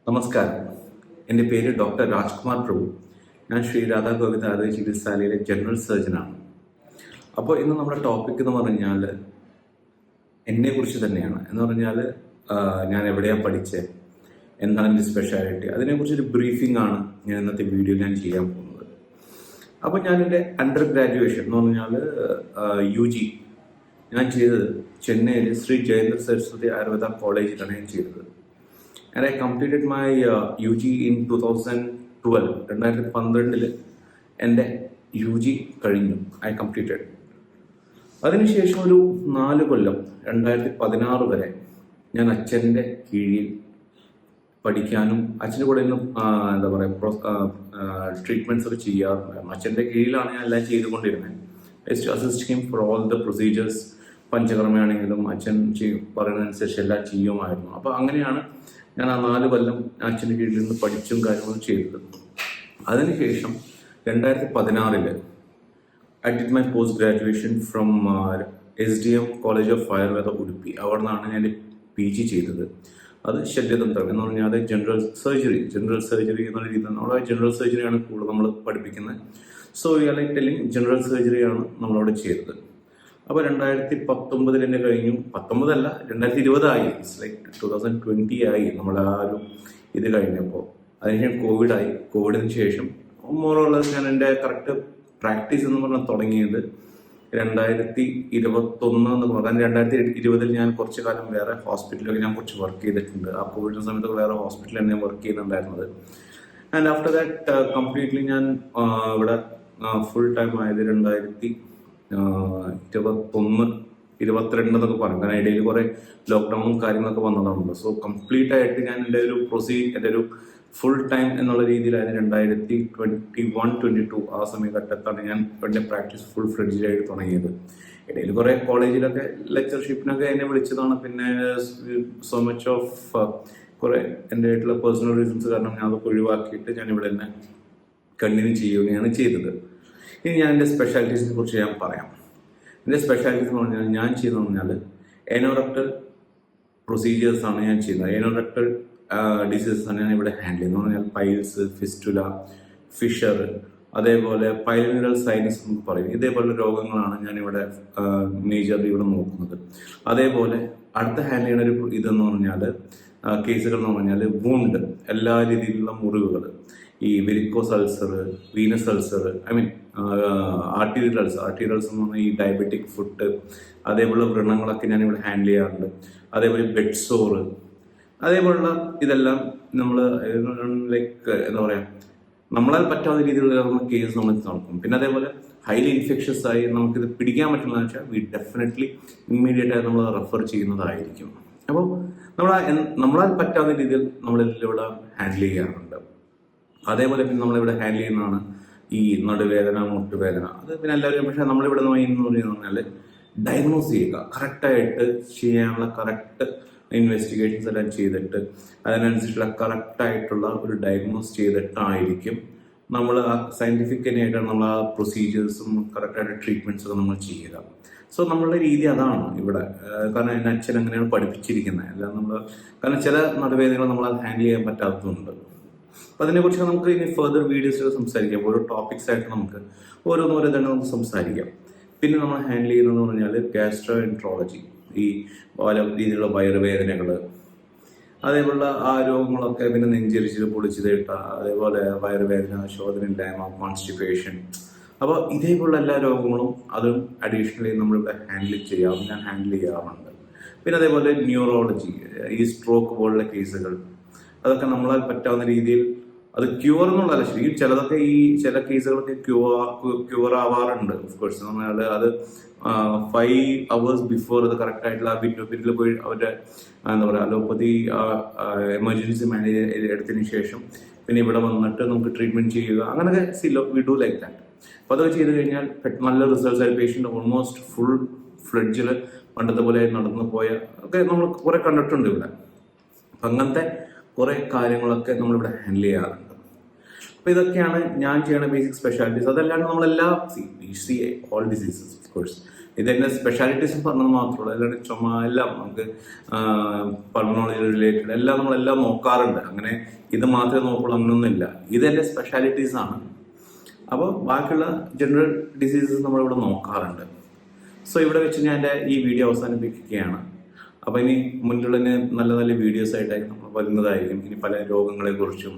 നമസ്കാരം. എൻ്റെ പേര് ഡോക്ടർ രാജ്കുമാർ പ്രഭു. ഞാൻ ശ്രീ രാധാ ഗോവിന്ദ ആയുർവേദ ചികിത്സാലയിലെ ജനറൽ സർജനാണ്. അപ്പോൾ ഇന്ന് നമ്മുടെ ടോപ്പിക് എന്ന് പറഞ്ഞാൽ എന്നെക്കുറിച്ച് തന്നെയാണ്. എന്ന് പറഞ്ഞാൽ ഞാൻ എവിടെയാണ് പഠിച്ചത്, എന്താണ് എൻ്റെ സ്പെഷ്യാലിറ്റി, അതിനെക്കുറിച്ചൊരു ബ്രീഫിംഗ് ആണ് ഞാൻ ഇന്നത്തെ വീഡിയോയിൽ ഞാൻ ചെയ്യാൻ പോകുന്നത്. അപ്പോൾ ഞാൻ എൻ്റെ അണ്ടർ ഗ്രാജുവേഷൻ എന്ന് പറഞ്ഞാൽ UG ഞാൻ ചെയ്തത് ചെന്നൈയിൽ ശ്രീ ജയേന്ദ്ര സരസ്വതി ആയുർവേദ കോളേജിലാണ് ഞാൻ ചെയ്തത്. And I completed my UG in 2012. 2012 എൻ്റെ UG കഴിഞ്ഞു. I completed. അതിനുശേഷം ഒരു 4 കൊല്ലം 2016 വരെ ഞാൻ അച്ഛൻ്റെ കീഴിൽ പഠിക്കാനും അച്ഛൻ്റെ കൂടെ ഒന്നും എന്താ പറയുക ട്രീറ്റ്മെൻറ്റ്സ് ഒക്കെ ചെയ്യാറുണ്ടായിരുന്നു. അച്ഛൻ്റെ കീഴിലാണ് ഞാൻ എല്ലാം ചെയ്തുകൊണ്ടിരുന്നത്. Assist him for all the procedures. പഞ്ചകർമ്മയാണെങ്കിലും അച്ഛൻ പറയുന്നതനുസരിച്ച് എല്ലാം ചെയ്യുമായിരുന്നു. അപ്പോൾ അങ്ങനെയാണ് ഞാൻ ആ 4 കൊല്ലം അച്ഛൻ്റെ കീഴിൽ നിന്ന് പഠിച്ചും കാര്യങ്ങളും ചെയ്തത്. അതിനുശേഷം 2016 I did my post graduation from SDM college of Ayurveda Udupi. അവിടെ നിന്നാണ് ഞാൻ PG ചെയ്തത്. അത് ശല്യതന്ത്രം എന്ന് പറഞ്ഞാൽ അത് ജനറൽ സർജറി എന്നുള്ള രീതിയിൽ നമ്മുടെ ജനറൽ സർജറിയാണ് കൂടുതൽ നമ്മൾ പഠിപ്പിക്കുന്നത്. സോ ലൈക്ക് ടെല്ലിങ് ജനറൽ സർജറിയാണ് നമ്മളവിടെ ചെയ്തത്. അപ്പോൾ 2019 തന്നെ കഴിഞ്ഞു. 19 2020 ആയി. ഇറ്റ്സ് ലൈക്ക് 2020 ആയി നമ്മുടെ ആ ഒരു ഇത് കഴിഞ്ഞപ്പോൾ. അതിനുശേഷം കോവിഡിന് ശേഷം മോറുള്ളത് ഞാൻ എൻ്റെ കറക്റ്റ് പ്രാക്ടീസ് എന്ന് പറഞ്ഞാൽ തുടങ്ങിയത് 2021 എന്ന് പറഞ്ഞാൽ 2020 ഞാൻ കുറച്ച് കാലം വേറെ ഹോസ്പിറ്റലിലൊക്കെ ഞാൻ കുറച്ച് വർക്ക് ചെയ്തിട്ടുണ്ട്. ആ കോവിഡിൻ്റെ സമയത്ത് വേറെ ഹോസ്പിറ്റലിൽ തന്നെ വർക്ക് ചെയ്യുന്നുണ്ടായിരുന്നത്. ആൻഡ് ആഫ്റ്റർ ദാറ്റ് കംപ്ലീറ്റ്ലി ഞാൻ ഇവിടെ ഫുൾ ടൈം ആയത് 2021, 2022 എന്നൊക്കെ പറയും. കാരണം ഇടയിൽ കുറേ ലോക്ക്ഡൗണും കാര്യങ്ങളൊക്കെ വന്നതാണല്ലോ. സോ കംപ്ലീറ്റ് ആയിട്ട് ഞാൻ എൻ്റെ ഒരു ഫുൾ ടൈം എന്നുള്ള രീതിയിലായിരുന്നു 2021-22 ആ സമയഘട്ടത്താണ് ഞാൻ എൻ്റെ പ്രാക്ടീസ് ഫുൾ ഫ്ലെഡ്ജിലായിട്ട് തുടങ്ങിയത്. ഇടയിൽ കുറേ കോളേജിലൊക്കെ ലെക്ചർഷിപ്പിനൊക്കെ എന്നെ വിളിച്ചതാണ്. പിന്നെ സോ മച്ച് ഓഫ് കുറേ എൻ്റെ ആയിട്ടുള്ള പേഴ്സണൽ റീസൺസ് കാരണം ഞാൻ അതൊക്കെ ഒഴിവാക്കിയിട്ട് ഞാൻ ഇവിടെ തന്നെ കണ്ടിന്യൂ ചെയ്യുകയാണ് ചെയ്തത്. ഇനി ഞാൻ എൻ്റെ സ്പെഷ്യാലിറ്റീസിനെ കുറിച്ച് ഞാൻ പറയാം. എൻ്റെ സ്പെഷ്യാലിറ്റീസ് എന്ന് പറഞ്ഞാൽ ഞാൻ ചെയ്യുന്നത് പറഞ്ഞാൽ ഏനോറക്ടൽ പ്രൊസീജിയേഴ്സാണ് ഞാൻ ചെയ്യുന്നത്. ഏനോറക്ടൽ ഡിസീസസ് ആണ് ഞാൻ ഇവിടെ ഹാൻഡിൽ ചെയ്യുന്നത്. എന്ന് പറഞ്ഞാൽ പൈൽസ്, ഫിസ്റ്റുല, ഫിഷർ, അതേപോലെ പൈലിനൽ സൈനസ് നമുക്ക് പറയും. ഇതേപോലുള്ള രോഗങ്ങളാണ് ഞാനിവിടെ മേജർലി ഇവിടെ നോക്കുന്നത്. അതേപോലെ അടുത്ത ഹാൻഡിൽ ചെയ്യുന്ന ഒരു ഇതെന്ന് പറഞ്ഞാൽ കേസുകൾ എന്ന് പറഞ്ഞാൽ വൂണ്ട്, എല്ലാ രീതിയിലുള്ള മുറിവുകൾ, ഈ varicose ulcer, venous ulcer, arterial ulcer എന്ന് പറഞ്ഞാൽ ഈ ഡയബറ്റിക് ഫുഡ്, അതേപോലുള്ള വ്രണങ്ങളൊക്കെ ഞാനിവിടെ ഹാൻഡിൽ ചെയ്യാറുണ്ട്. അതേപോലെ ബെഡ് സോറ്, അതേപോലുള്ള ഇതെല്ലാം നമ്മൾ ലൈക്ക് എന്താ പറയുക നമ്മളാൽ പറ്റാവുന്ന രീതിയിലുള്ള കേസ് നമ്മൾ നടക്കും. പിന്നെ അതേപോലെ ഹൈലി ഇൻഫെക്ഷസ് ആയി നമുക്കിത് പിടിക്കാൻ പറ്റുന്നതെന്ന് വെച്ചാൽ വി ഡെഫിനറ്റ്ലി ഇമ്മീഡിയറ്റ് ആയി നമ്മൾ റെഫർ ചെയ്യുന്നതായിരിക്കും. അപ്പോൾ നമ്മളാൽ പറ്റാവുന്ന രീതിയിൽ നമ്മളെല്ലാം ഇവിടെ ഹാൻഡിൽ ചെയ്യാറുണ്ട്. അതേപോലെ പിന്നെ നമ്മളിവിടെ ഹാൻഡിൽ ചെയ്യുന്നതാണ് ഈ നടുവേദന, മുട്ടുവേദന. അത് പിന്നെ എല്ലാവരും പക്ഷേ നമ്മളിവിടെ എന്ന് പറഞ്ഞാൽ ഡയഗ്നോസ് ചെയ്യുക, കറക്റ്റായിട്ട് ചെയ്യാനുള്ള കറക്റ്റ് ഇൻവെസ്റ്റിഗേഷൻസ് എല്ലാം ചെയ്തിട്ട് അതിനനുസരിച്ചുള്ള കറക്റ്റായിട്ടുള്ള ഒരു ഡയഗ്നോസ് ചെയ്തിട്ടായിരിക്കും നമ്മൾ ആ സയൻറ്റിഫിക്കലായിട്ടാണ് നമ്മൾ ആ പ്രൊസീജിയേഴ്സും കറക്റ്റായിട്ട് ട്രീറ്റ്മെൻറ്റ്സൊക്കെ നമ്മൾ ചെയ്യുക. സോ നമ്മളുടെ രീതി അതാണ് ഇവിടെ. കാരണം എൻ്റെ അച്ഛൻ അങ്ങനെയാണ് പഠിപ്പിച്ചിരിക്കുന്നത്. എല്ലാം കാരണം ചില നടുവേദനകൾ നമ്മൾ ഹാൻഡിൽ ചെയ്യാൻ പറ്റാത്തതുണ്ട്. അപ്പം അതിനെക്കുറിച്ച് നമുക്ക് ഇനി ഫർദർ വീഡിയോസിൽ സംസാരിക്കാം. ഓരോ ടോപ്പിക്സ് ആയിട്ട് നമുക്ക് ഓരോന്നോരോ തന്നെ നമുക്ക് സംസാരിക്കാം. പിന്നെ നമ്മൾ ഹാൻഡിൽ ചെയ്യുന്നതെന്ന് പറഞ്ഞാൽ ഗ്യാസ്ട്രോഎൻട്രോളജി, ഈ പല രീതിയിലുള്ള വയറുവേദനകൾ, അതേപോലുള്ള ആ രോഗങ്ങളൊക്കെ, പിന്നെ നെഞ്ചരിച്ചിൽ പൊളിച്ചു തേട്ട, അതേപോലെ വയറുവേദന, ശോധനയില്ലായ്മ, കോൺസ്റ്റിപ്പേഷൻ. അപ്പോൾ ഇതേപോലുള്ള എല്ലാ രോഗങ്ങളും അതും അഡീഷണലി നമ്മളിവിടെ ഞാൻ ഹാൻഡിൽ ചെയ്യാറുണ്ട്. പിന്നെ അതേപോലെ ന്യൂറോളജി, ഈ സ്ട്രോക്ക് പോലുള്ള കേസുകൾ, അതൊക്കെ നമ്മളാൽ പറ്റാവുന്ന രീതിയിൽ അത് ക്യൂർ എന്നുള്ളതല്ല, ശരിക്കും ചില കേസുകളൊക്കെ ക്യൂർ ആവാറുണ്ട്. ഓഫ്കോഴ്സ് നമ്മൾ അത് 5 hours ബിഫോർ അത് കറക്റ്റ് ആയിട്ടുള്ള ആ വിൻഡോയിൽ പോയി അവരുടെ എന്താ പറയുക അലോപ്പതി എമർജൻസി മാനേജ് എടുത്തതിന് ശേഷം പിന്നെ ഇവിടെ വന്നിട്ട് നമുക്ക് ട്രീറ്റ്മെന്റ് ചെയ്യുക, അങ്ങനെയൊക്കെ വി ഡു ലൈക്ക് ദാറ്റ്. അപ്പോൾ അതൊക്കെ ചെയ്ത് കഴിഞ്ഞാൽ നല്ല റിസൾട്ട്സ് ആയി പേഷ്യൻ്റ് ഓൾമോസ്റ്റ് ഫുൾ ഫ്ലെഡ്ജിൽ പണ്ടത്തെ പോലെ നടന്നു പോയ ഒക്കെ നമ്മൾ കുറെ കണ്ടിട്ടുണ്ട് ഇവിടെ. അപ്പം അങ്ങനത്തെ കുറേ കാര്യങ്ങളൊക്കെ നമ്മളിവിടെ ഹാൻഡിൽ ചെയ്യാറുണ്ട്. അപ്പോൾ ഇതൊക്കെയാണ് ഞാൻ ചെയ്യുന്ന ബേസിക് സ്പെഷ്യാലിറ്റീസ്. അതല്ലാണ്ട് നമ്മളെല്ലാം ഓൾ ഡിസീസസ് ഓഫ് കോഴ്സ് ഇതെൻ്റെ സ്പെഷ്യാലിറ്റീസ് പറഞ്ഞത് മാത്രമല്ല, അല്ലാണ്ട് ചുമ എല്ലാം നമുക്ക് പൾമണോളജി റിലേറ്റഡ് എല്ലാം നമ്മളെല്ലാം നോക്കാറുണ്ട്. അങ്ങനെ ഇത് മാത്രമേ നോക്കുള്ളൂ അങ്ങനെയൊന്നുമില്ല. ഇതെൻ്റെ സ്പെഷ്യാലിറ്റീസ് ആണ്. അപ്പോൾ ബാക്കിയുള്ള ജനറൽ ഡിസീസസ് നമ്മളിവിടെ നോക്കാറുണ്ട്. സോ ഇവിടെ വെച്ച് ഞാൻ എൻ്റെ ഈ വീഡിയോ അവസാനിപ്പിക്കുകയാണ്. അപ്പോൾ ഇനി മുന്നിലുള്ള നല്ല നല്ല വീഡിയോസ് ആയിട്ടായിരിക്കും നമ്മൾ വരുന്നതായിരിക്കും. ഇനി പല രോഗങ്ങളെക്കുറിച്ചും,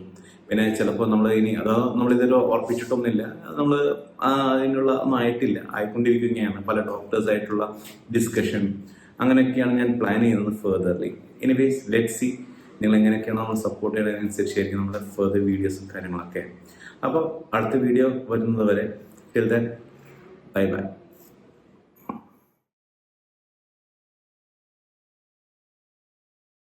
പിന്നെ ചിലപ്പോൾ നമ്മൾ ഇനി നമ്മളിതൊരു ഉറപ്പിച്ചിട്ടൊന്നുമില്ല, നമ്മൾ അതിനുള്ള ഒന്നും ആയിക്കൊണ്ടിരിക്കുകയാണ്. പല ഡോക്ടേഴ്സായിട്ടുള്ള ഡിസ്കഷൻ അങ്ങനെയൊക്കെയാണ് ഞാൻ പ്ലാൻ ചെയ്യുന്നത് ഫെർദർലി. എനിവേസ് ലെറ്റ്സ് സി നിങ്ങൾ എങ്ങനെയൊക്കെയാണ് നമ്മൾ സപ്പോർട്ട് ചെയ്യുന്നതിനനുസരിച്ചായിരിക്കും നമ്മുടെ ഫെർദർ വീഡിയോസും കാര്യങ്ങളൊക്കെ. അപ്പോൾ അടുത്ത വീഡിയോ വരുന്നത് വരെ ടിൽ ദെൻ ബൈ ബൈ.